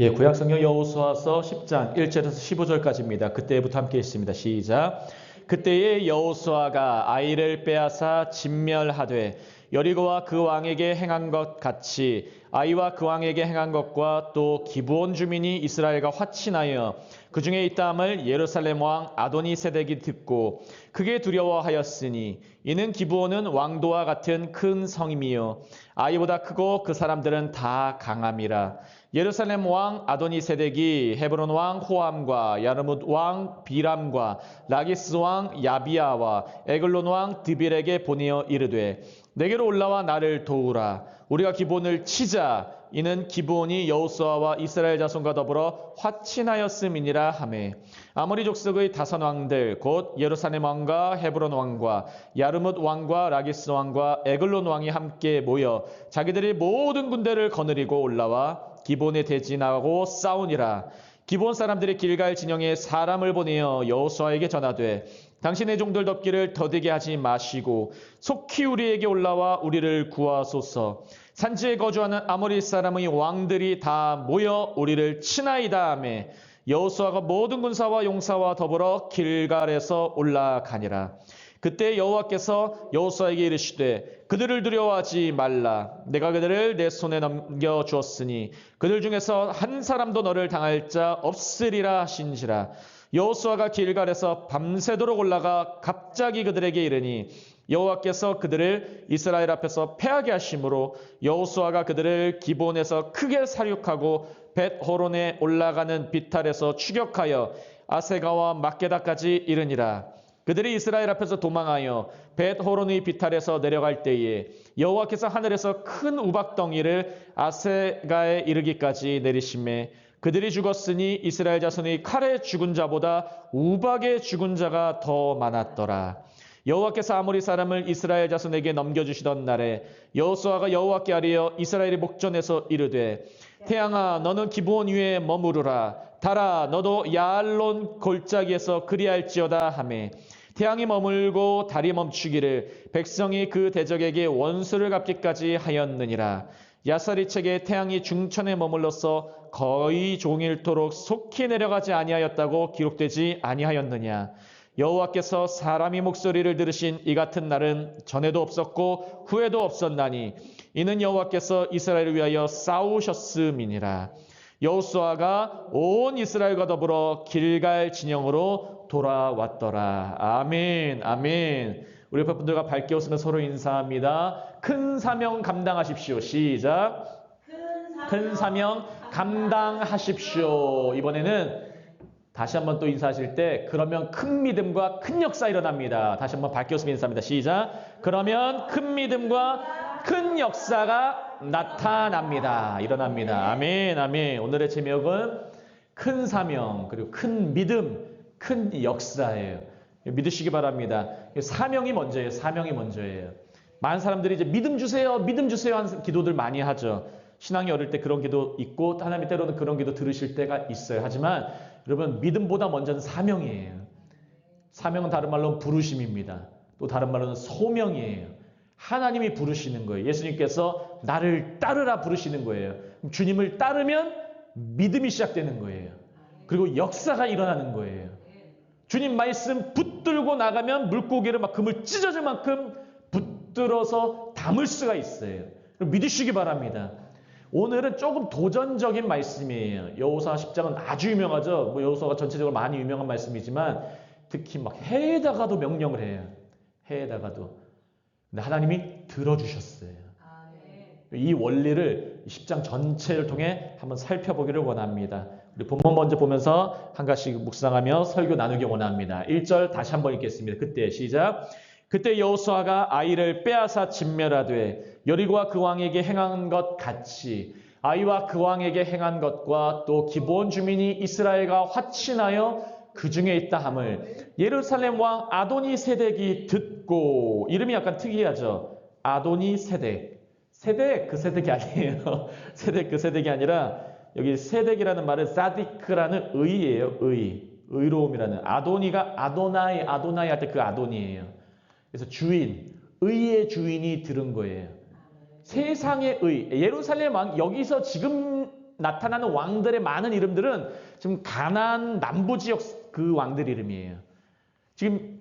예, 구약성경 여호수아서 10장 1절에서 15절까지입니다. 그때부터 함께 있습니다. 시작. 그때에 여호수아가 아이를 빼앗아 진멸하되 여리고와 그 왕에게 행한 것 같이 아이와 그 왕에게 행한 것과 또 기브온 주민이 이스라엘과 화친하여 그 중에 있다함을 예루살렘 왕 아도니세덱이 듣고 크게 두려워하였으니 이는 기브온은 왕도와 같은 큰 성임이요 아이보다 크고 그 사람들은 다 강함이라. 예루살렘 왕 아도니세덱이 헤브론 왕 호암과 야르뭇 왕 비람과 라기스 왕 야비아와 에글론 왕 드빌에게 보내어 이르되 내게로 올라와 나를 도우라. 우리가 기브온을 치자. 이는 기브온이 여호수아와 이스라엘 자손과 더불어 화친하였음이니라 하매 아모리 족속의 다섯 왕들 곧 예루살렘 왕과 헤브론 왕과 야르뭇 왕과 라기스 왕과 에글론 왕이 함께 모여 자기들이 모든 군대를 거느리고 올라와 기브온에 대진하고 싸우니라. 기브온 사람들이 길갈 진영에 사람을 보내어 여호수아에게 전하되 당신의 종들 덮기를 더디게 하지 마시고 속히 우리에게 올라와 우리를 구하소서. 산지에 거주하는 아모리 사람의 왕들이 다 모여 우리를 치나이다 하며 여호수아가 모든 군사와 용사와 더불어 길갈에서 올라가니라. 그때 여호와께서 여호수아에게 이르시되 그들을 두려워하지 말라. 내가 그들을 내 손에 넘겨주었으니 그들 중에서 한 사람도 너를 당할 자 없으리라 하신지라. 여호수아가 길갈에서 밤새도록 올라가 갑자기 그들에게 이르니 여호와께서 그들을 이스라엘 앞에서 패하게 하심으로 여호수아가 그들을 기브온에서 크게 사륙하고 벳호론에 올라가는 비탈에서 추격하여 아세가와 막게다까지 이르니라. 그들이 이스라엘 앞에서 도망하여 벳호론의 비탈에서 내려갈 때에 여호와께서 하늘에서 큰 우박덩이를 아세가에 이르기까지 내리심에 그들이 죽었으니 이스라엘 자손의 칼에 죽은 자보다 우박에 죽은 자가 더 많았더라. 여호와께서 아모리 사람을 이스라엘 자손에게 넘겨주시던 날에 여호수아가 여호와께 아뢰어 이스라엘의 목전에서 이르되 태양아 너는 기브온 위에 머무르라. 달아 너도 야알론 골짜기에서 그리할지어다 하매 태양이 머물고 달이 멈추기를 백성이 그 대적에게 원수를 갚기까지 하였느니라. 야사리책에 태양이 중천에 머물러서 거의 종일토록 속히 내려가지 아니하였다고 기록되지 아니하였느냐. 여호와께서 사람이 목소리를 들으신 이 같은 날은 전에도 없었고 후에도 없었나니 이는 여호와께서 이스라엘을 위하여 싸우셨음이니라. 여호수아가 온 이스라엘과 더불어 길갈 진영으로 돌아왔더라. 아멘, 아멘. 우리 옆에 분들과 밝게 웃으며 서로 인사합니다. 큰 사명 감당하십시오. 시작. 큰 사명 감당하십시오. 이번에는 다시 한번 또 인사하실 때 그러면 큰 믿음과 큰 역사 일어납니다. 다시 한번 밝게 웃으며 인사합니다. 시작. 그러면 큰 믿음과 큰 역사가 나타납니다. 일어납니다. 아멘, 아멘. 오늘의 제목은 큰 사명 그리고 큰 믿음, 큰 역사예요. 믿으시기 바랍니다. 사명이 먼저예요. 사명이 먼저예요. 많은 사람들이 이제 믿음 주세요 하는 기도들 많이 하죠. 신앙이 어릴 때 그런 기도 있고 하나님 때로는 그런 기도 들으실 때가 있어요. 하지만 여러분 믿음보다 먼저는 사명이에요. 사명은 다른 말로는 부르심입니다. 또 다른 말로는 소명이에요. 하나님이 부르시는 거예요. 예수님께서 나를 따르라 부르시는 거예요. 주님을 따르면 믿음이 시작되는 거예요. 그리고 역사가 일어나는 거예요. 주님 말씀 붙들고 나가면 물고기를 막 그물 찢어질 만큼 붙들어서 담을 수가 있어요. 믿으시기 바랍니다. 오늘은 조금 도전적인 말씀이에요. 여호수아 10장은 아주 유명하죠. 여호수아가 전체적으로 많이 유명한 말씀이지만 특히 막 해에다가도 명령을 해요. 해에다가도. 근데 하나님이 들어주셨어요. 이 원리를 10장 전체를 통해 한번 살펴보기를 원합니다. 우리 본문 먼저 보면서 한 가지씩 묵상하며 설교 나누기 원합니다. 1절 다시 한번 읽겠습니다. 그때 시작. 그때 여호수아가 아이를 빼앗아 진멸하되 여리고와 그 왕에게 행한 것 같이 아이와 그 왕에게 행한 것과 또 기브온 주민이 이스라엘과 화친하여 그 중에 있다 함을 예루살렘 왕 아도니세덱이 듣고. 이름이 약간 특이하죠. 아도니세덱. 세덱 그 세덱이 아니에요. 세덱 그 세덱이 아니라 여기 세덱이라는 말은 사디크라는 의예요. 의로움이라는. 아도니가 아도나이 할 때 그 아도니예요. 그래서 주인, 의의 주인이 들은 거예요. 세상의 의, 예루살렘 왕, 여기서 지금 나타나는 왕들의 많은 이름들은 지금 가나안 남부 지역 그 왕들 이름이에요. 지금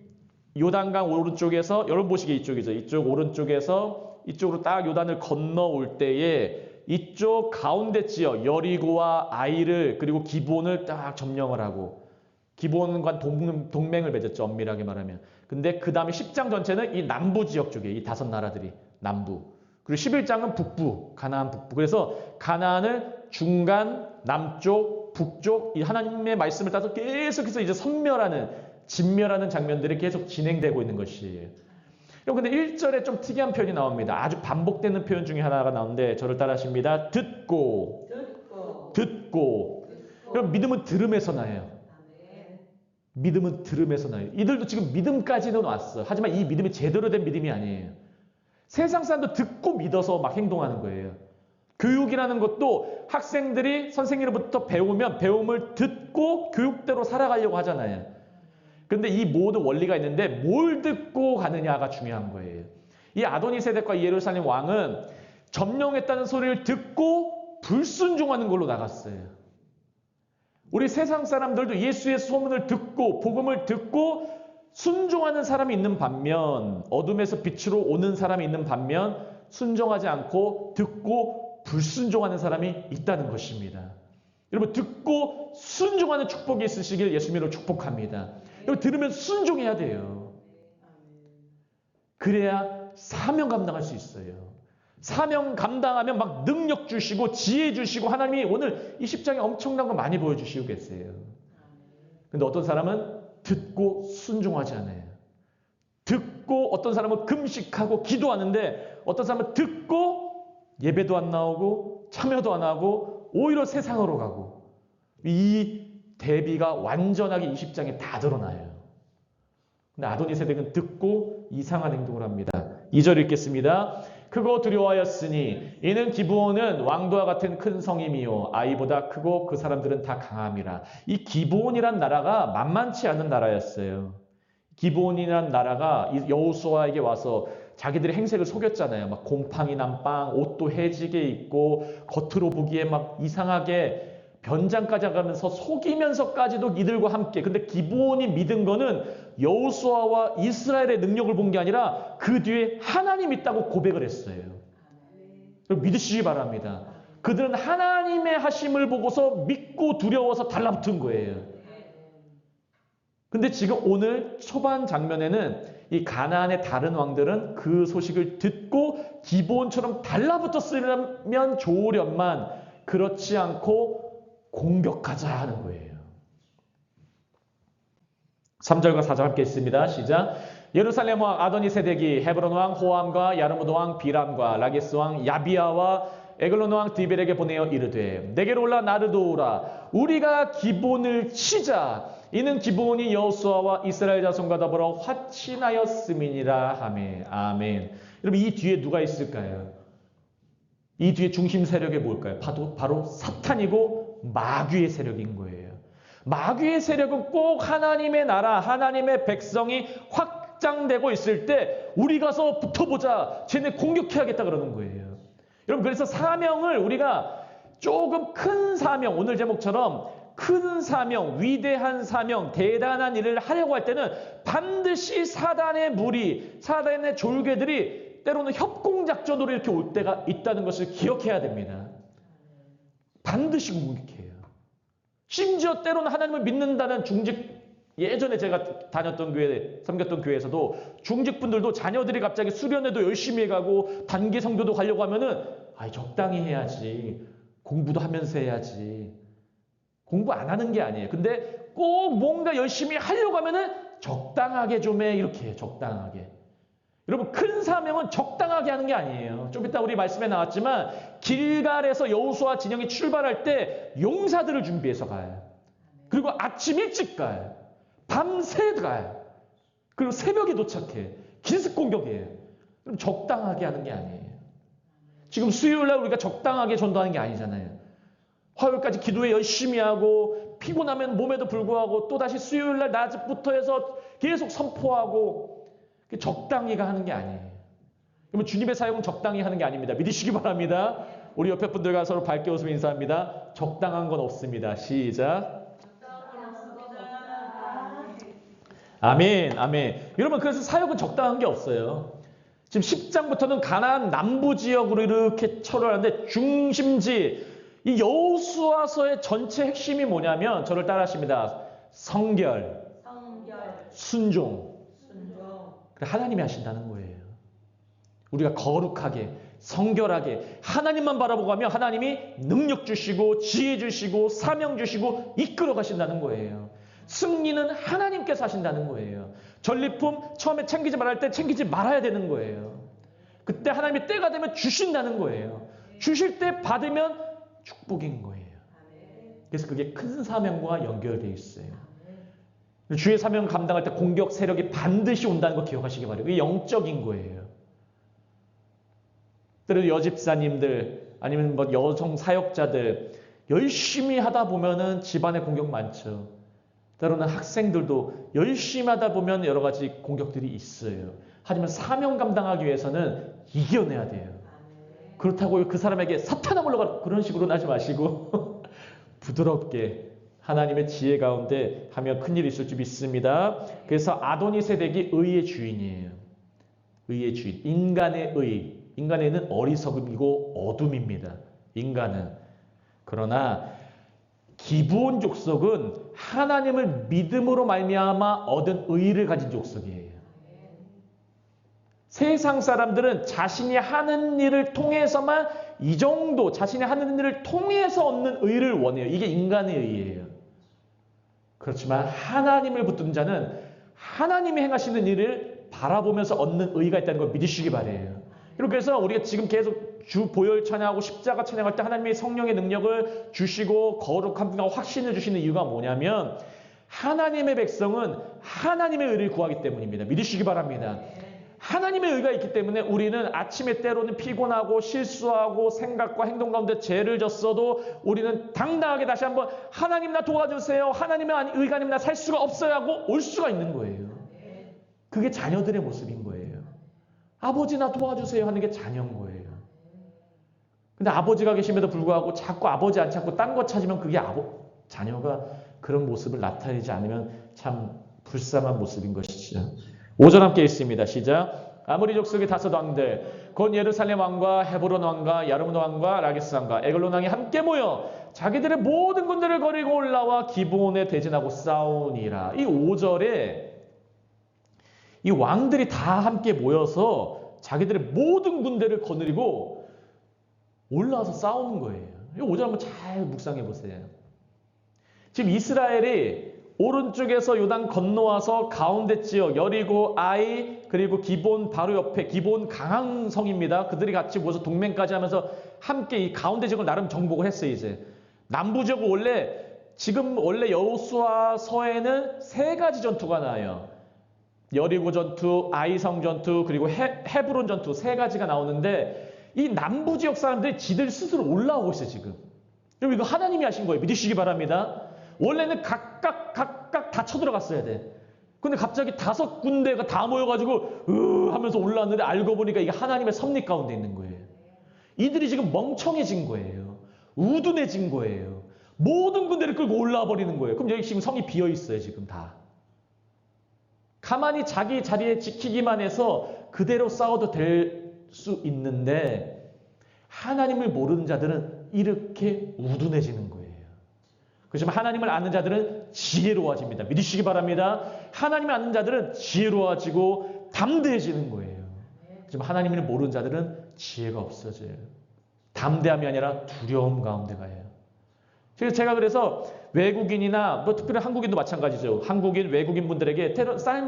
요단강 오른쪽에서, 여러분 보시기에 이쪽이죠. 이쪽 오른쪽에서 이쪽으로 딱 요단을 건너올 때에 이쪽 가운데 지역 여리고와 아이를 그리고 기브온을 딱 점령을 하고 기브온과 동맹을 맺었죠. 엄밀하게 말하면. 근데 그 다음에 10장 전체는 이 남부 지역 쪽에 이 5나라들이 남부. 그리고 11장은 북부, 가나안 북부. 그래서 가나안을 중간, 남쪽, 북쪽 이 하나님의 말씀을 따서 계속해서 이제 진멸하는 장면들이 계속 진행되고 있는 것이에요. 여러분 근데 1절에 좀 특이한 표현이 나옵니다. 아주 반복되는 표현 중에 하나가 나오는데 저를 따라하십니다. 듣고. 여러분 믿음은 들음에서 나요. 믿음은 들음에서 나요. 이들도 지금 믿음까지는 왔어. 하지만 이 믿음이 제대로 된 믿음이 아니에요. 세상 사람도 듣고 믿어서 막 행동하는 거예요. 교육이라는 것도 학생들이 선생님으로부터 배우면 배움을 듣고 교육대로 살아가려고 하잖아요. 그런데 이 모든 원리가 있는데 뭘 듣고 가느냐가 중요한 거예요. 이 아도니세덱과 이 예루살렘 왕은 점령했다는 소리를 듣고 불순종하는 걸로 나갔어요. 우리 세상 사람들도 예수의 소문을 듣고 복음을 듣고 순종하는 사람이 있는 반면 어둠에서 빛으로 오는 사람이 있는 반면 순종하지 않고 듣고 불순종하는 사람이 있다는 것입니다. 여러분 듣고 순종하는 축복이 있으시길 예수님으로 축복합니다. 여러분 들으면 순종해야 돼요. 그래야 사명 감당할 수 있어요. 사명 감당하면 막 능력 주시고 지혜 주시고 하나님이 오늘 이 10장에 엄청난 거 많이 보여주시고 계세요. 근데 어떤 사람은 듣고 순종하지 않아요. 듣고 어떤 사람은 금식하고 기도하는데 어떤 사람은 듣고 예배도 안 나오고 참여도 안 하고 오히려 세상으로 가고 이 대비가 완전하게 20장에 다 드러나요. 근데 아도니세덱은 듣고 이상한 행동을 합니다. 2절 읽겠습니다. 크고 두려워하였으니 이는 기브온은 왕도와 같은 큰 성임이요 아이보다 크고 그 사람들은 다 강함이라. 이 기브온이란 나라가 만만치 않은 나라였어요. 기브온이란 나라가 여호수아에게 와서 자기들의 행색을 속였잖아요. 막 곰팡이 난 빵, 옷도 해지게 입고 겉으로 보기에 막 이상하게 변장까지 하면서 속이면서까지도 이들과 함께. 근데 기브온이 믿은 거는 여호수아와 이스라엘의 능력을 본 게 아니라 그 뒤에 하나님 있다고 고백을 했어요. 믿으시기 바랍니다. 그들은 하나님의 하심을 보고서 믿고 두려워서 달라붙은 거예요. 근데 지금 오늘 초반 장면에는 이 가나안의 다른 왕들은 그 소식을 듣고 기브온처럼 달라붙었으면 좋으련만 그렇지 않고 공격하자 하는 거예요. 3절과 4절 함께 있습니다. 시작. 예루살렘 왕 아도니세덱이 헤브론 왕 호암과 야르무드 왕 비람과 라게스 왕 야비아와 에글론 왕 디벨에게 보내어 이르되 내게로 올라 나를 도우라. 우리가 기본을 치자. 이는 기본이 여호수아와 이스라엘 자손과 더불어 화친하였음이니라 하매. 아멘. 여러분 이 뒤에 누가 있을까요? 이 뒤에 중심 세력이 뭘까요? 바로 사탄이고 마귀의 세력인 거예요. 마귀의 세력은 꼭 하나님의 나라, 하나님의 백성이 확장되고 있을 때 우리 가서 붙어보자. 쟤네 공격해야겠다 그러는 거예요. 여러분 그래서 사명을 우리가 조금 큰 사명, 오늘 제목처럼 큰 사명, 위대한 사명, 대단한 일을 하려고 할 때는 반드시 사단의 무리, 사단의 졸개들이 때로는 협공작전으로 이렇게 올 때가 있다는 것을 기억해야 됩니다. 반드시 공격해요. 심지어 때로는 하나님을 믿는다는 중직, 예전에 제가 다녔던 교회, 섬겼던 교회에서도 중직분들도 자녀들이 갑자기 수련회도 열심히 해가고 단기 성교도 가려고 하면은 적당히 해야지. 공부도 하면서 해야지. 공부 안 하는 게 아니에요. 근데 꼭 뭔가 열심히 하려고 하면은 적당하게 좀 해. 이렇게 해요. 적당하게. 여러분 큰 사명은 적당하게 하는 게 아니에요. 좀 이따 우리 말씀에 나왔지만 길갈에서 여호수아 진영이 출발할 때 용사들을 준비해서 가요. 그리고 아침 일찍 가요. 밤새 가요. 그리고 새벽에 도착해. 기습 공격이에요. 그럼 적당하게 하는 게 아니에요. 지금 수요일날 우리가 적당하게 전도하는 게 아니잖아요. 화요일까지 기도에 열심히 하고 피곤하면 몸에도 불구하고 또다시 수요일날 낮부터 해서 계속 선포하고 적당히가 하는 게 아니에요. 그러면 주님의 사역은 적당히 하는 게 아닙니다. 믿으시기 바랍니다. 우리 옆에 분들과 서로 밝게 웃으며 인사합니다. 적당한 건 없습니다. 시작. 아멘, 아멘. 여러분, 그래서 사역은 적당한 게 없어요. 지금 10장부터는 가나안 남부 지역으로 이렇게 철회하는데 중심지, 이 여호수아서의 전체 핵심이 뭐냐면 저를 따라하십니다. 성결, 순종. 하나님이 하신다는 거예요. 우리가 거룩하게, 성결하게 하나님만 바라보고 가면 하나님이 능력 주시고 지혜 주시고 사명 주시고 이끌어 가신다는 거예요. 승리는 하나님께서 하신다는 거예요. 전리품 처음에 챙기지 말할 때 챙기지 말아야 되는 거예요. 그때 하나님이 때가 되면 주신다는 거예요. 주실 때 받으면 축복인 거예요. 그래서 그게 큰 사명과 연결되어 있어요. 주의 사명을 감당할 때 공격 세력이 반드시 온다는 거 기억하시기 바라요. 그게 영적인 거예요. 때로 여집사님들 아니면 뭐 여성 사역자들 열심히 하다 보면은 집안에 공격 많죠. 때로는 학생들도 열심히 하다 보면 여러 가지 공격들이 있어요. 하지만 사명 감당하기 위해서는 이겨내야 돼요. 그렇다고 그 사람에게 사탄아 물러가라 그런 식으로는 하지 마시고 부드럽게 하나님의 지혜 가운데 하면 큰일이 있을 줄 믿습니다. 그래서 아도니 세덱이 의의 주인이에요. 의의 주인. 인간의 의. 인간에는 어리석음이고 어둠입니다. 인간은. 그러나 기브온 족속은 하나님을 믿음으로 말미암아 얻은 의를 가진 족속이에요. 세상 사람들은 자신이 하는 일을 통해서만 이 정도 자신이 하는 일을 통해서 얻는 의를 원해요. 이게 인간의 의예요. 그렇지만 하나님을 붙든 자는 하나님이 행하시는 일을 바라보면서 얻는 의가 있다는 걸 믿으시기 바래요. 그래서 우리가 지금 계속 주 보혈 찬양하고 십자가 찬양할 때 하나님의 성령의 능력을 주시고 거룩함과 확신을 주시는 이유가 뭐냐면 하나님의 백성은 하나님의 의를 구하기 때문입니다. 믿으시기 바랍니다. 하나님의 의가 있기 때문에 우리는 아침에 때로는 피곤하고 실수하고 생각과 행동 가운데 죄를 졌어도 우리는 당당하게 다시 한번 하나님 나 도와주세요. 하나님의 의가 아니면 나 살 수가 없어요 하고 올 수가 있는 거예요. 그게 자녀들의 모습인 거예요. 아버지 나 도와주세요 하는 게 자녀인 거예요. 근데 아버지가 계심에도 불구하고 자꾸 아버지 안 찾고 딴 거 찾으면 그게 자녀가 그런 모습을 나타내지 않으면 참 불쌍한 모습인 것이죠. 5절 함께 있습니다. 시작. 아모리 족속의 다섯 왕들 곧 예루살렘 왕과 헤브론 왕과 야르문 왕과 라기스 왕과 에글론 왕이 함께 모여 자기들의 모든 군대를 거리고 올라와 기브온에 대진하고 싸우니라. 이 5절에 이 왕들이 다 함께 모여서 자기들의 모든 군대를 거느리고 올라와서 싸우는 거예요. 이 5절 한번 잘 묵상해 보세요. 지금 이스라엘이 오른쪽에서 요단 건너와서 가운데 지역 여리고 아이 그리고 기본 바로 옆에 기본 강항성입니다. 그들이 같이 모여서 동맹까지 하면서 함께 이 가운데 지역을 나름 정복을 했어요. 이제 남부 지역은 원래 여호수아서에는 세 가지 전투가 나와요. 여리고 전투, 아이성 전투, 그리고 헤브론 전투 세 가지가 나오는데 이 남부 지역 사람들이 지들 스스로 올라오고 있어요, 지금. 여러분 이거 하나님이 하신 거예요. 믿으시기 바랍니다. 원래는 각각 다 쳐들어갔어야 돼. 근데 갑자기 다섯 군데가 다 모여가지고 하면서 올라왔는데 알고 보니까 이게 하나님의 섭리 가운데 있는 거예요. 이들이 지금 멍청해진 거예요. 우둔해진 거예요. 모든 군대를 끌고 올라와 버리는 거예요. 그럼 여기 지금 성이 비어 있어요, 지금 다. 가만히 자기 자리에 지키기만 해서 그대로 싸워도 될 수 있는데 하나님을 모르는 자들은 이렇게 우둔해지는 거예요. 그렇지만 하나님을 아는 자들은 지혜로워집니다. 믿으시기 바랍니다. 하나님을 아는 자들은 지혜로워지고 담대해지는 거예요. 그렇지만 하나님을 모르는 자들은 지혜가 없어져요. 담대함이 아니라 두려움 가운데 가요. 제가 그래서 외국인이나 특별히 한국인도 마찬가지죠. 한국인, 외국인 분들에게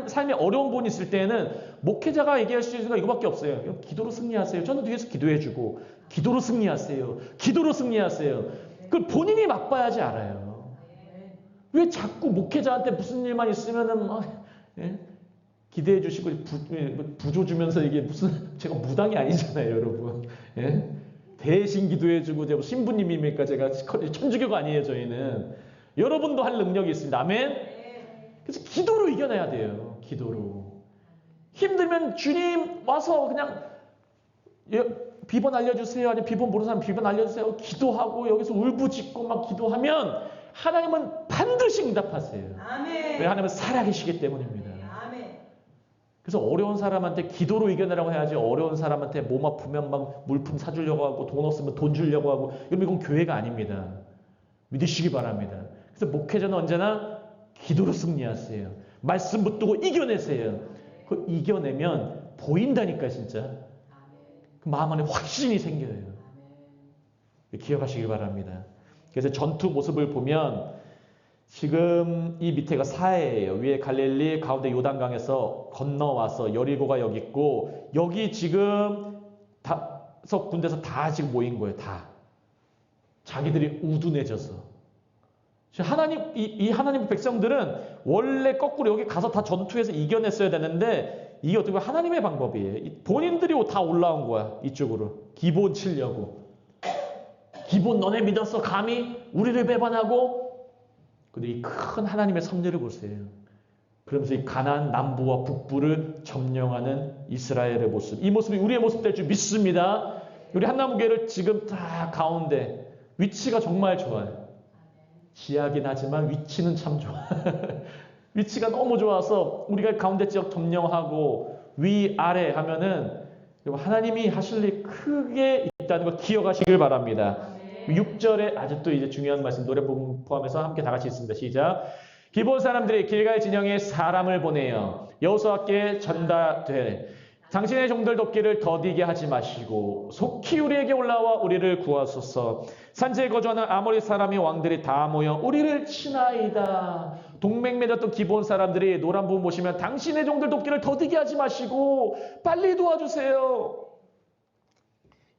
삶에 어려운 부분이 있을 때에는 목회자가 얘기할 수 있는 건 이거밖에 없어요. 기도로 승리하세요. 저는 뒤에서 기도해주고 기도로 승리하세요. 기도로 승리하세요. 그걸 본인이 맛봐야지 알아요. 왜 자꾸 목회자한테 무슨 일만 있으면은 기대해 주시고 부조 주면서 이게 무슨 제가 무당이 아니잖아요, 여러분. 예? 대신 기도해주고 신부님입니까? 제가 천주교가 아니에요, 저희는. 여러분도 할 능력이 있습니다. 아멘? 그래서 기도로 이겨내야 돼요. 기도로. 힘들면 주님 와서 그냥 비번 알려주세요. 아니면 비번 모르는 사람 비번 알려주세요. 기도하고 여기서 울부짖고 막 기도하면 하나님은 반드시 응답하세요. 아멘. 왜? 하나님은 살아계시기 때문입니다. 아멘. 그래서 어려운 사람한테 기도로 이겨내라고 해야지, 어려운 사람한테 몸 아프면 막 물품 사주려고 하고 돈 없으면 돈 주려고 하고 이러면 이건 교회가 아닙니다. 믿으시기 바랍니다. 그래서 목회자는 언제나 기도로 승리하세요. 말씀 붙들고 이겨내세요. 그 이겨내면 보인다니까 진짜. 그 마음 안에 확신이 생겨요. 기억하시길 바랍니다. 그래서 전투 모습을 보면 지금 이 밑에가 사해예요. 위에 갈릴리, 가운데 요단강에서 건너와서 여리고가 여기 있고, 여기 지금 다섯 군데서 다 지금 모인 거예요. 다. 자기들이 우둔해져서. 이 하나님 백성들은 원래 거꾸로 여기 가서 다 전투해서 이겨냈어야 되는데, 이게 어떻게 보면 하나님의 방법이에요. 본인들이 다 올라온 거야. 이쪽으로. 기본 치려고. 기본 너네 믿었어? 감히 우리를 배반하고? 근데 이 큰 하나님의 섭리를 보세요. 그러면서 이 가나안 남부와 북부를 점령하는 이스라엘의 모습. 이 모습이 우리의 모습 될 줄 믿습니다. 우리 한나무교회를 지금 다 가운데 위치가 정말 좋아요. 지하긴 하지만 위치는 참 좋아. 위치가 너무 좋아서 우리가 가운데 지역 점령하고 위아래 하면은 하나님이 하실 일 크게 있다는 걸 기억하시길 바랍니다. 6절에 아직도 이제 중요한 말씀, 노래 부분 포함해서 함께 다 같이 있습니다. 시작. 기본 사람들이 길갈 진영에 사람을 보내어 여호수아께 전달되 당신의 종들 돕기를 더디게 하지 마시고 속히 우리에게 올라와 우리를 구하소서. 산지에 거주하는 아모리 사람의 왕들이 다 모여 우리를 치나이다. 동맹 맺었던 기본 사람들이 노란 부분 보시면 당신의 종들 돕기를 더디게 하지 마시고 빨리 도와주세요.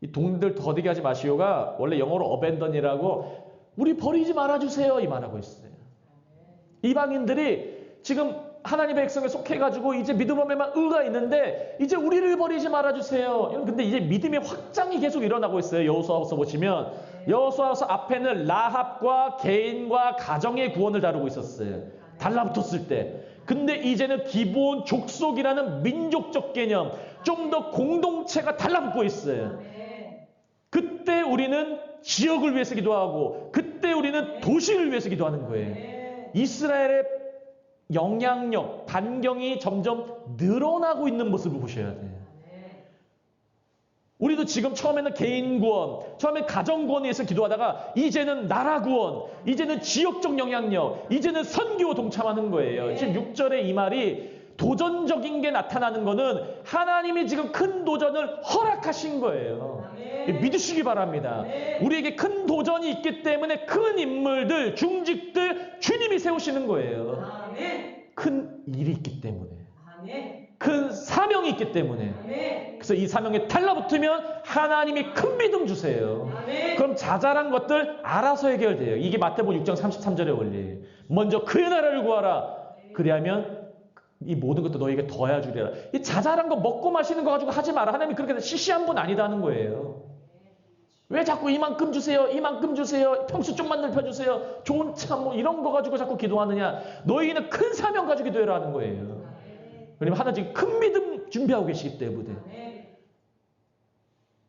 이 동들 더디게 하지 마시오가 원래 영어로 어벤던이라고 우리 버리지 말아주세요 이 말하고 있어요. 이방인들이 지금 하나님의 백성에 속해가지고 이제 믿음에만 의가 있는데 이제 우리를 버리지 말아주세요. 근데 이제 믿음의 확장이 계속 일어나고 있어요. 여호수아서 보시면 여호수아서 앞에는 라합과 개인과 가정의 구원을 다루고 있었어요. 달라붙었을 때. 근데 이제는 기본 족속이라는 민족적 개념, 좀 더 공동체가 달라붙고 있어요. 그때 우리는 지역을 위해서 기도하고 그때 우리는 도시를 위해서 기도하는 거예요. 이스라엘의 영향력, 반경이 점점 늘어나고 있는 모습을 보셔야 돼요. 우리도 지금 처음에는 개인 구원, 처음에 가정 구원에 위해서 기도하다가 이제는 나라 구원, 이제는 지역적 영향력, 이제는 선교 동참하는 거예요. 지금 6절에 이 말이 도전적인 게 나타나는 거는 하나님이 지금 큰 도전을 허락하신 거예요. 믿으시기 바랍니다. 우리에게 큰 도전이 있기 때문에 큰 인물들, 중직들 주님이 세우시는 거예요. 큰 일이 있기 때문에. 큰 사명이 있기 때문에. 그래서 이 사명에 달라붙으면 하나님이 큰 믿음 주세요. 그럼 자잘한 것들 알아서 해결돼요. 이게 마태복음 6장 33절의 원리예요. 먼저 그의 나라를 구하라. 그리하면 이 모든 것도 너에게 더해 주리라. 이 자잘한 거 먹고 마시는 거 가지고 하지 마라. 하나님이 그렇게 시시한 분 아니다는 거예요. 왜 자꾸 이만큼 주세요, 이만큼 주세요, 평수 좀만 넓혀주세요, 좋은 차 뭐 이런 거 가지고 자꾸 기도하느냐. 너희는 큰 사명 가지고 기도해라는 거예요. 왜냐면 하나 지금 큰 믿음 준비하고 계시기 때문에.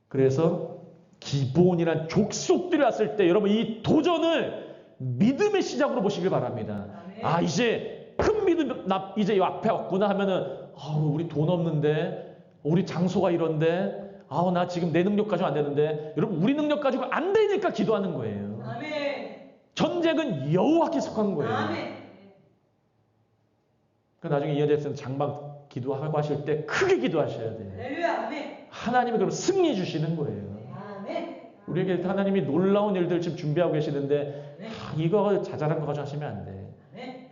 그래서 기본이란 족속들이 왔을 때 여러분 이 도전을 믿음의 시작으로 보시길 바랍니다. 아 이제 큰 믿음 이제 이 앞에 왔구나 하면은 우리 돈 없는데, 우리 장소가 이런데, 나 지금 내 능력 가지고 안 되는데. 여러분 우리 능력 가지고 안 되니까 기도하는 거예요. 전쟁은 여호와께 속한 거예요. 그러니까 나중에 이어졌을 장막 기도하고 하실 때 크게 기도하셔야 돼요. 하나님이 그럼 승리 주시는 거예요. 우리에게 하나님이 놀라운 일들 지금 준비하고 계시는데 이거 자잘한 거 가지고 하시면 안 돼.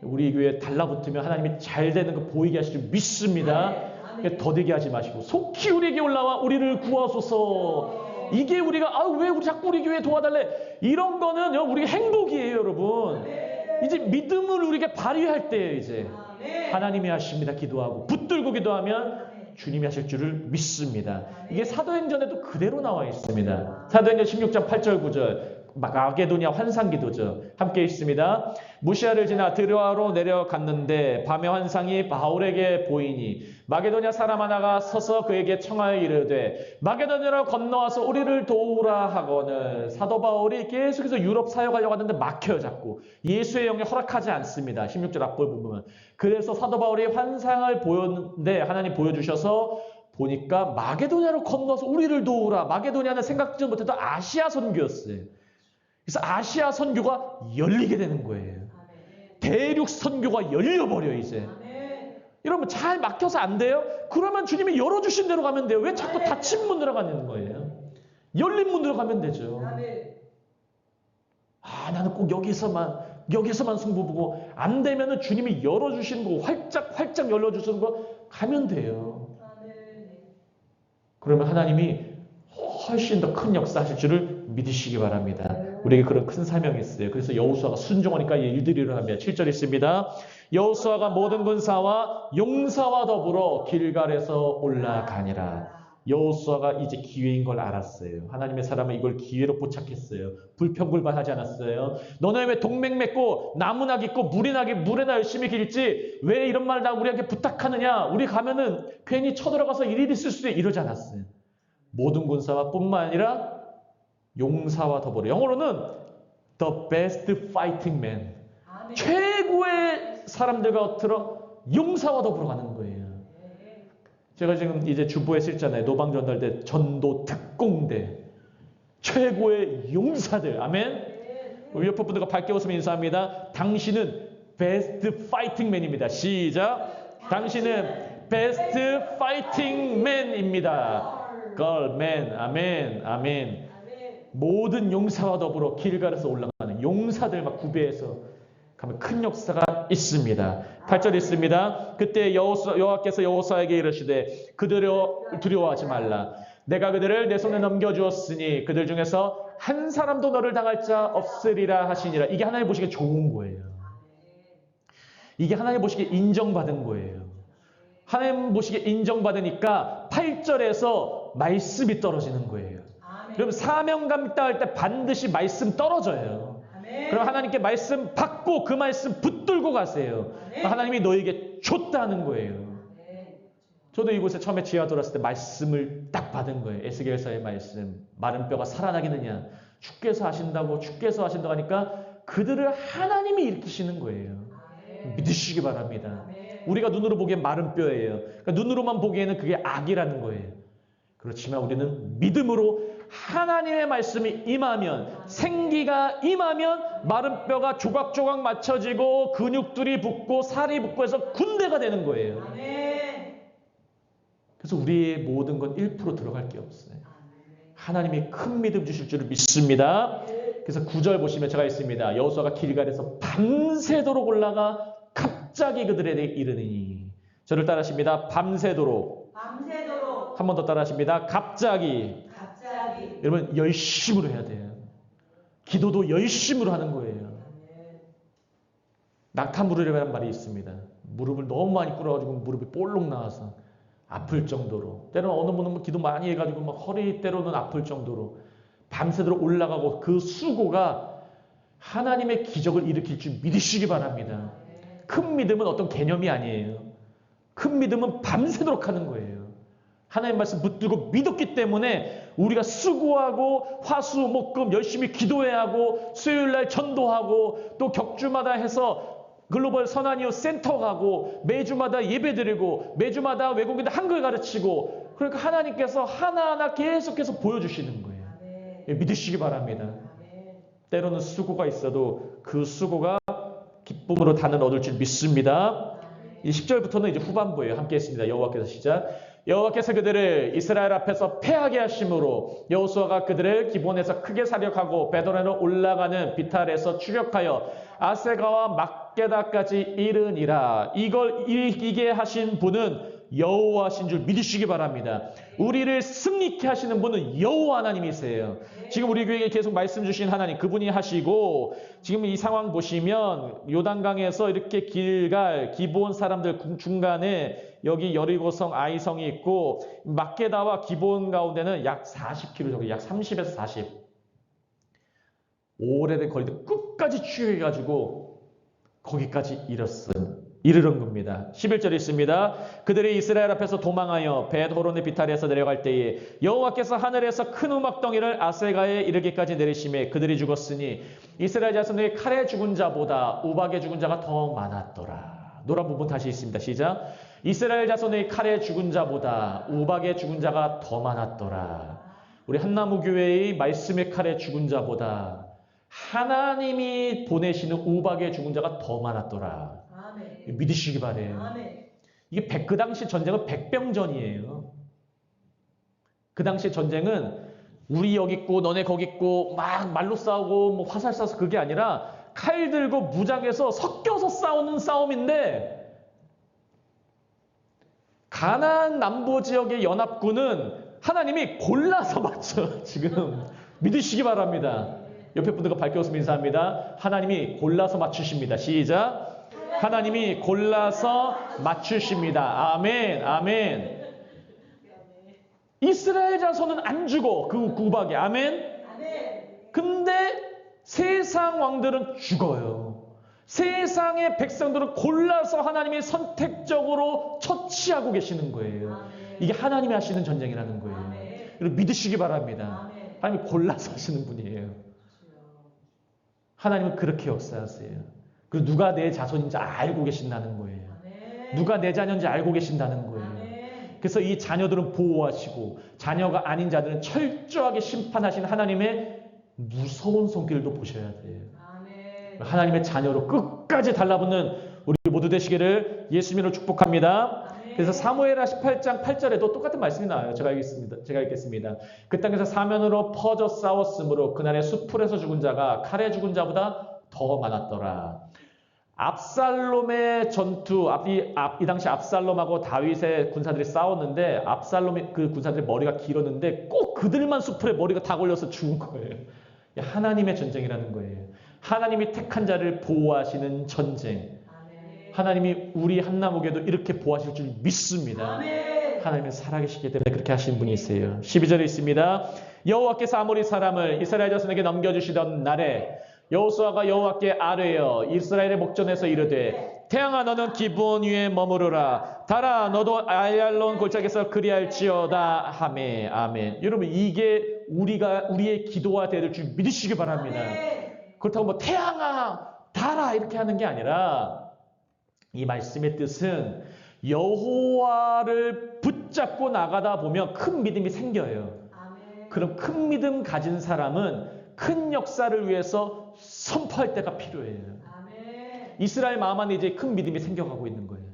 우리 교회에 달라붙으면 하나님이 잘 되는 거 보이게 하실 줄 믿습니다. 더디게 하지 마시고 속히 우리에게 올라와 우리를 구하소서. 이게 우리가 왜 우리 자꾸 우리 교회 도와달래, 이런 거는 우리 행복이에요. 여러분 이제 믿음을 우리가 발휘할 때예요. 이제 하나님이 하십니다. 기도하고 붙들고 기도하면 주님이 하실 줄을 믿습니다. 이게 사도행전에도 그대로 나와 있습니다. 사도행전 16장 8절 9절 마게도냐 환상기도죠. 함께 있습니다. 무시아를 지나 드로아로 내려갔는데 밤의 환상이 바울에게 보이니 마게도냐 사람 하나가 서서 그에게 청하여 이르되 마게도냐로 건너와서 우리를 도우라 하거늘. 사도 바울이 계속해서 유럽 사역하려고 하는데 막혀요. 자꾸 예수의 영이 허락하지 않습니다. 16절 앞볼 보면. 그래서 사도 바울이 환상을 보였는데 하나님 보여주셔서 보니까 마게도냐로 건너서 우리를 도우라. 마게도냐는 생각지도 못했던 아시아 선교였어요. 그래서 아시아 선교가 열리게 되는 거예요. 대륙 선교가 열려버려요. 이제 여러분 잘 막혀서 안 돼요? 그러면 주님이 열어주신 대로 가면 돼요. 왜 자꾸 닫힌 문으로 가는 거예요? 열린 문으로 가면 되죠. 나는 꼭 여기서만 승부 보고 안 되면은 주님이 열어주시는 거 활짝 열어주시는 거 가면 돼요. 그러면 하나님이 훨씬 더 큰 역사하실 줄을 믿으시기 바랍니다. 우리에게 그런 큰 사명이 있어요. 그래서 여호수아가 순종하니까 일들이 일어납니다. 7절 있습니다. 여호수아가 모든 군사와 용사와 더불어 길갈에서 올라가니라. 여호수아가 이제 기회인 걸 알았어요. 하나님의 사람은 이걸 기회로 포착했어요. 불평불만하지 않았어요. 너네 왜 동맹 맺고 나무나 깃고 물에나 열심히 길지 왜 이런 말 나 우리에게 부탁하느냐. 우리 가면은 괜히 쳐들어가서 일이 있을 수도 이러지 않았어요. 모든 군사와 뿐만 아니라 용사와 더불어. 영어로는 the best fighting man. 최고의 사람들과 곁으로 용사와 더불어 가는 거예요. 제가 지금 이제 주보에 쓸잖아요. 노방전달대 전도 특공대. 최고의 용사들. 아멘. 우리 옆에 분들과 밝게 웃으며 인사합니다. 당신은 베스트 파이팅 맨입니다. 시작. 당신은 베스트 파이팅 맨입니다. 걸맨. 아멘. 아멘. 모든 용사와 더불어 길갈에서 올라가는 용사들 막 구배해서 가면 큰 역사가 있습니다. 8절 있습니다. 그때 여호와께서 여호수아에게 이르시되 그들을 두려워하지 말라. 내가 그들을 내 손에 넘겨주었으니 그들 중에서 한 사람도 너를 당할 자 없으리라 하시니라. 이게 하나님 보시기에 좋은 거예요. 이게 하나님 보시기에 인정받은 거예요. 하나님 보시기에 인정받으니까 8절에서 말씀이 떨어지는 거예요. 그럼 사명감 따할 때 반드시 말씀 떨어져요. 그럼 하나님께 말씀 받고 그 말씀 붙들고 가세요. 하나님이 너에게 줬다는 거예요. 저도 이곳에 처음에 지하 들어왔을 때 말씀을 딱 받은 거예요. 에스겔서의 말씀. 마른 뼈가 살아나겠느냐. 주께서 하신다고 하니까 그들을 하나님이 일으키시는 거예요. 믿으시기 바랍니다. 우리가 눈으로 보기엔 마른 뼈예요. 그러니까 눈으로만 보기에는 그게 악이라는 거예요. 그렇지만 우리는 믿음으로 하나님의 말씀이 임하면, 생기가 임하면 마른 뼈가 조각조각 맞춰지고 근육들이 붙고 살이 붙고 해서 군대가 되는 거예요. 그래서 우리의 모든 건 1% 들어갈 게 없어요. 하나님이 큰 믿음 주실 줄을 믿습니다. 그래서 9절 보시면 제가 있습니다. 여호수아가 길갈에서 밤새도록 올라가 갑자기 그들에게 이르니. 저를 따라하십니다. 밤새도록. 한 번 더 따라하십니다. 갑자기. 여러분 열심으로 해야 돼요. 기도도 열심으로 하는 거예요. 낙타무릎이라는 말이 있습니다. 무릎을 너무 많이 꿇어가지고 무릎이 볼록 나와서 아플 정도로, 때로는 어느 분은 기도 많이 해가지고 막 허리 때로는 아플 정도로 밤새도록 올라가고, 그 수고가 하나님의 기적을 일으킬 줄 믿으시기 바랍니다. 큰 믿음은 어떤 개념이 아니에요. 큰 믿음은 밤새도록 하는 거예요. 하나님 말씀 붙들고 믿었기 때문에 우리가 수고하고 화수목금 열심히 기도해야 하고, 수요일날 전도하고, 또 격주마다 해서 글로벌 선한이유 센터 가고, 매주마다 예배드리고, 매주마다 외국인들 한글 가르치고, 그러니까 하나님께서 하나하나 계속해서 보여주시는 거예요. 믿으시기 바랍니다. 때로는 수고가 있어도 그 수고가 기쁨으로 단을 얻을 줄 믿습니다. 이 10절부터는 이제 후반부예요. 함께 했습니다. 여호와께서 시작. 여호와께서 그들을 이스라엘 앞에서 패하게 하심으로 여호수아가 그들을 기본에서 크게 사격하고 베드로로 올라가는 비탈에서 추격하여 아세가와 막게다까지 이르니라. 이걸 이기게 하신 분은 여호와신 줄 믿으시기 바랍니다. 우리를 승리케 하시는 분은 여호와 하나님이세요. 지금 우리 교회에 계속 말씀 주신 하나님, 그분이 하시고, 지금 이 상황 보시면 요단강에서 이렇게 길갈 기본 사람들 중간에 여기 여리고성 아이성이 있고, 막게다와 기본 가운데는 약 40km 정도, 약 30에서 40. 오래된 거리도 끝까지 추격해가지고 거기까지 이르는 겁니다. 11절에 있습니다. 그들이 이스라엘 앞에서 도망하여 벳호론의 비탈에서 내려갈 때에 여호와께서 하늘에서 큰 우박덩이를 아세가에 이르기까지 내리심에 그들이 죽었으니 이스라엘 자손의 칼에 죽은 자보다 우박에 죽은 자가 더 많았더라. 노란 부분 다시 있습니다. 시작. 이스라엘 자손의 칼에 죽은 자보다 우박에 죽은 자가 더 많았더라. 우리 한나무교회의 말씀의 칼에 죽은 자보다 하나님이 보내시는 우박에 죽은 자가 더 많았더라. 아멘. 믿으시기 바래요. 아멘. 이게 그 당시 전쟁은 백병전이에요. 그 당시 전쟁은 우리 여기 있고 너네 거기 있고 막 말로 싸우고 뭐 화살 쏴서 그게 아니라 칼 들고 무장해서 섞여서 싸우는 싸움인데 가나안 남부 지역의 연합군은 하나님이 골라서 맞춰. 지금 믿으시기 바랍니다. 옆에 분들과 밝혀서 인사합니다. 하나님이 골라서 맞추십니다. 시작. 하나님이 골라서 맞추십니다. 아멘, 아멘. 이스라엘 자손은 안 죽어. 그 우박에. 아멘. 근데 세상 왕들은 죽어요. 세상의 백성들은 골라서 하나님이 선택적으로 처치하고 계시는 거예요. 이게 하나님이 하시는 전쟁이라는 거예요. 여러분 믿으시기 바랍니다. 하나님이 골라서 하시는 분이에요. 하나님은 그렇게 역사하세요. 그리고 누가 내 자손인지 알고 계신다는 거예요. 누가 내 자녀인지 알고 계신다는 거예요. 그래서 이 자녀들은 보호하시고 자녀가 아닌 자들은 철저하게 심판하신 하나님의 무서운 손길도 보셔야 돼요. 하나님의 자녀로 끝까지 달라붙는 우리 모두 되시기를 예수님으로 축복합니다. 그래서 사무엘하 18장 8절에도 똑같은 말씀이 나와요. 제가 읽겠습니다. 그 땅에서 사면으로 퍼져 싸웠으므로 그날의 수풀에서 죽은 자가 칼에 죽은 자보다 더 많았더라. 압살롬의 전투, 이 당시 압살롬하고 다윗의 군사들이 싸웠는데 압살롬의 그 군사들의 머리가 길었는데 꼭 그들만 수풀에 머리가 다 걸려서 죽은 거예요. 하나님의 전쟁이라는 거예요. 하나님이 택한 자를 보호하시는 전쟁. 하나님이 우리 한나무교도 이렇게 보호하실 줄 믿습니다. 하나님은 살아계시기 때문에 그렇게 하신 분이 있어요. 12절에 있습니다. 여호와께서 아모리 사람을 이스라엘 자손에게 넘겨주시던 날에 여호수아가 여호와께 아뢰어 이스라엘의 목전에서 이르되 태양아 너는 기브온 위에 머무르라. 달아 너도 아얄론 골짜기에서 그리할지어다 하매. 아멘. 여러분 이게 우리의 기도가 될 줄 믿으시기 바랍니다. 그렇다고 뭐 태양아 달아 이렇게 하는 게 아니라 이 말씀의 뜻은 여호와를 붙잡고 나가다 보면 큰 믿음이 생겨요. 그럼 큰 믿음 가진 사람은 큰 역사를 위해서 선포할 때가 필요해요. 이스라엘 마음 안에 이제 큰 믿음이 생겨가고 있는 거예요.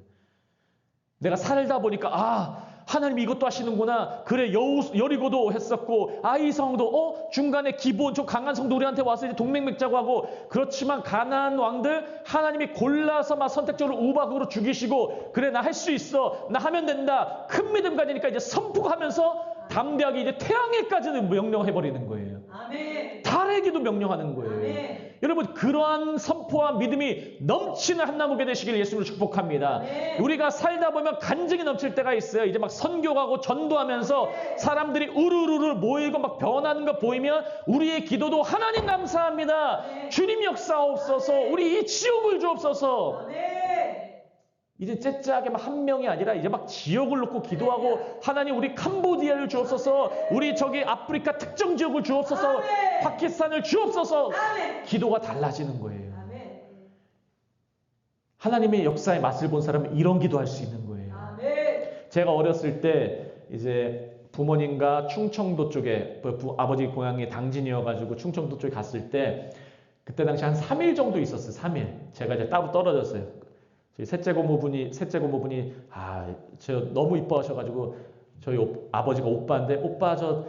내가 살다 보니까 하나님이 이것도 하시는구나. 그래 여리고도 했었고 아이성도 중간에 기브온 좀 강한 성도 우리한테 와서 이제 동맹 맺자고 하고 그렇지만 가나안 왕들 하나님이 골라서 막 선택적으로 우박으로 죽이시고 그래 나 할 수 있어. 나 하면 된다. 큰 믿음 가지니까 이제 선포하면서 담대하게 이제 태양에까지는 명령해버리는 거예요. 아멘. 달에게도 명령하는 거예요. 아멘. 여러분 그러한 선포와 믿음이 넘치는 한나무교 되시길 예수님으로 축복합니다. 아멘. 우리가 살다 보면 간증이 넘칠 때가 있어요. 이제 막 선교하고 전도하면서 사람들이 우르르르 모이고 막 변하는 거 보이면 우리의 기도도 하나님 감사합니다. 아멘. 주님 역사옵소서. 우리 이 지옥을 주옵소서. 아멘. 이제 째째하게 막 한 명이 아니라 이제 막 지역을 놓고 기도하고 하나님 우리 캄보디아를 주옵소서. 우리 저기 아프리카 특정 지역을 주옵소서. 파키스탄을 주옵소서. 기도가 달라지는 거예요. 하나님의 역사의 맛을 본 사람은 이런 기도할 수 있는 거예요. 제가 어렸을 때 이제 부모님과 충청도 쪽에 아버지 고향이 당진이어가지고 충청도 쪽에 갔을 때 그때 당시 한 3일 정도 있었어요. 3일. 제가 이제 따로 떨어졌어요. 셋째 고모분이 저 너무 이뻐하셔가지고 저희 아버지가 오빠인데 오빠 저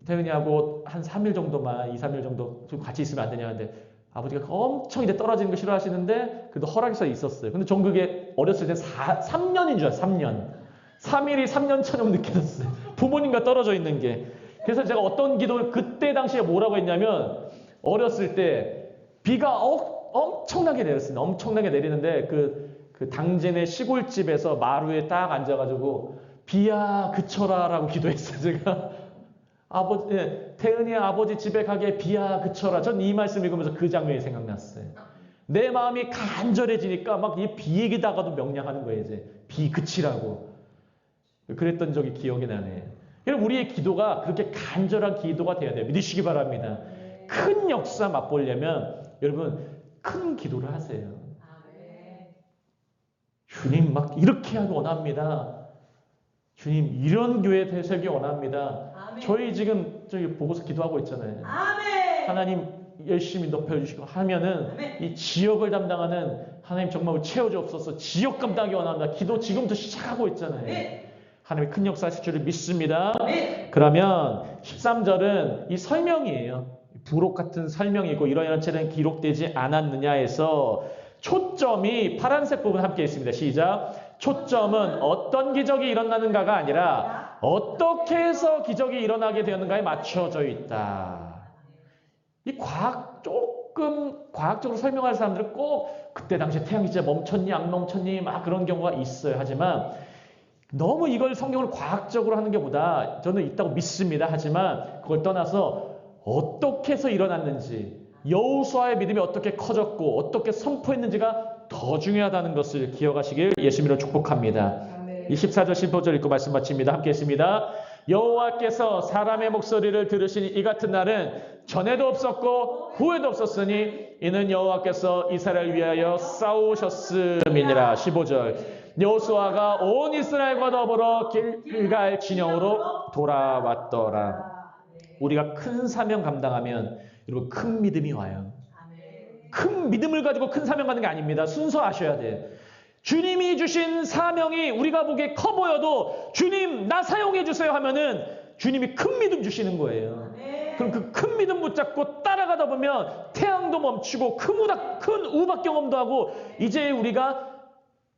태은이하고 한 3일 정도만 2, 3일 정도 좀 같이 있으면 안 되냐 하는데 아버지가 엄청 이제 떨어지는 거 싫어하시는데 그래도 허락해서 있었어요. 근데 전 그게 어렸을 때 3년인 줄 알았어요. 3년. 3일이 3년처럼 느껴졌어요. 부모님과 떨어져 있는 게. 그래서 제가 어떤 기도를 그때 당시에 뭐라고 했냐면 어렸을 때 비가 엄청나게 내렸습니다. 엄청나게 내리는데 그 당진의 시골집에서 마루에 딱 앉아가지고 비야 그쳐라 라고 기도했어요. 제가 태은이의 아버지 집에 가게 비야 그쳐라. 전 이 말씀 읽으면서 그 장면이 생각났어요. 내 마음이 간절해지니까 막 이 비 얘기다가도 명령하는 거예요. 이제 비 그치라고. 그랬던 적이 기억이 나네요. 여러분 우리의 기도가 그렇게 간절한 기도가 돼야 돼요. 믿으시기 바랍니다. 큰 역사 맛보려면 여러분 큰 기도를 하세요. 주님 막 이렇게 하기 원합니다. 주님 이런 교회 되기 원합니다. 저희 지금 보고서 기도하고 있잖아요. 하나님 열심히 높여주시고 하면은 이 지역을 담당하는 하나님 정말 채워주옵소서. 지역 감당하기 원합니다. 기도 지금부터 시작하고 있잖아요. 하나님의 큰 역사 하실 줄을 믿습니다. 그러면 13절은 이 설명이에요. 부록 같은 설명이고 이러이러한 책은 기록되지 않았느냐에서 초점이 파란색 부분 함께 있습니다. 시작. 초점은 어떤 기적이 일어나는가가 아니라 어떻게 해서 기적이 일어나게 되었는가에 맞춰져 있다. 이 조금 과학적으로 설명할 사람들은 꼭 그때 당시에 태양이 진짜 멈췄니 안 멈췄니 막 그런 경우가 있어요. 하지만 너무 이걸 성경을 과학적으로 하는 게보다 저는 있다고 믿습니다. 하지만 그걸 떠나서 어떻게 해서 일어났는지 여호수아의 믿음이 어떻게 커졌고 어떻게 선포했는지가 더 중요하다는 것을 기억하시길 예수님으로 축복합니다. 24절 15절 읽고 말씀 마칩니다. 함께 했습니다. 여호와께서 사람의 목소리를 들으시니 이 같은 날은 전에도 없었고 후에도 없었으니 이는 여호와께서 이스라엘을 위하여 싸우셨음이니라. 15절 여호수아가 온 이스라엘과 더불어 길갈 진영으로 돌아왔더라. 우리가 큰 사명 감당하면 여러분 큰 믿음이 와요. 큰 믿음을 가지고 큰 사명 가는 게 아닙니다. 순서 아셔야 돼요. 주님이 주신 사명이 우리가 보기에 커 보여도 주님 나 사용해 주세요 하면은 주님이 큰 믿음 주시는 거예요. 그럼 그 큰 믿음 붙잡고 따라가다 보면 태양도 멈추고 큰 우박 경험도 하고 이제 우리가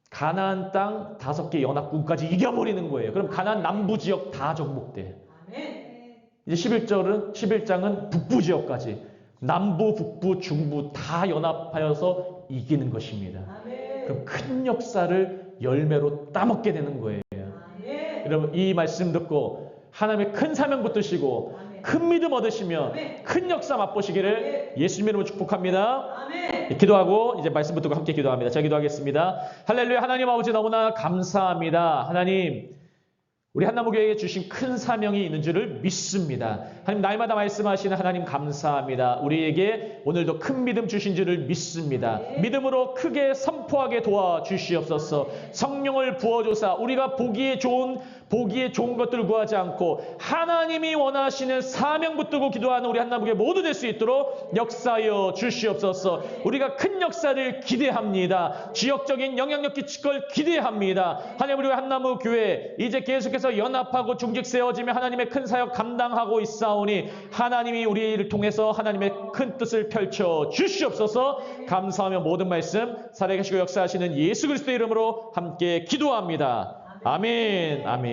가나안 땅 5개 연합군까지 이겨버리는 거예요. 그럼 가나안 남부 지역 다 정복돼요. 이제 11장은 북부 지역까지 남부, 북부, 중부 다 연합하여서 이기는 것입니다. 그럼 큰 역사를 열매로 따먹게 되는 거예요. 여러분 이 말씀 듣고 하나님의 큰 사명 붙드시고 큰 믿음 얻으시며 큰 역사 맛보시기를 예수님 이름으로 축복합니다. 기도하고 이제 말씀 붙들고 함께 기도합니다. 제가 기도하겠습니다. 할렐루야. 하나님 아버지 너무나 감사합니다. 하나님 우리 한나무교회에 주신 큰 사명이 있는 줄을 믿습니다. 하나님 날마다 말씀하시는 하나님 감사합니다. 우리에게 오늘도 큰 믿음 주신 줄을 믿습니다. 믿음으로 크게 선포하게 도와주시옵소서. 성령을 부어줘서 우리가 보기에 좋은 것들을 구하지 않고 하나님이 원하시는 사명 붙들고 기도하는 우리 한나무교회 모두 될 수 있도록 역사하여 주시옵소서. 우리가 큰 역사를 기대합니다. 지역적인 영향력 끼칠 걸 기대합니다. 하나님 우리 한나무교회 이제 계속해서 연합하고 중직 세워지며 하나님의 큰 사역 감당하고 있사오니 하나님이 우리를 통해서 하나님의 큰 뜻을 펼쳐 주시옵소서. 감사하며 모든 말씀 살아계시고 역사하시는 예수 그리스도의 이름으로 함께 기도합니다. 아멘. 아멘.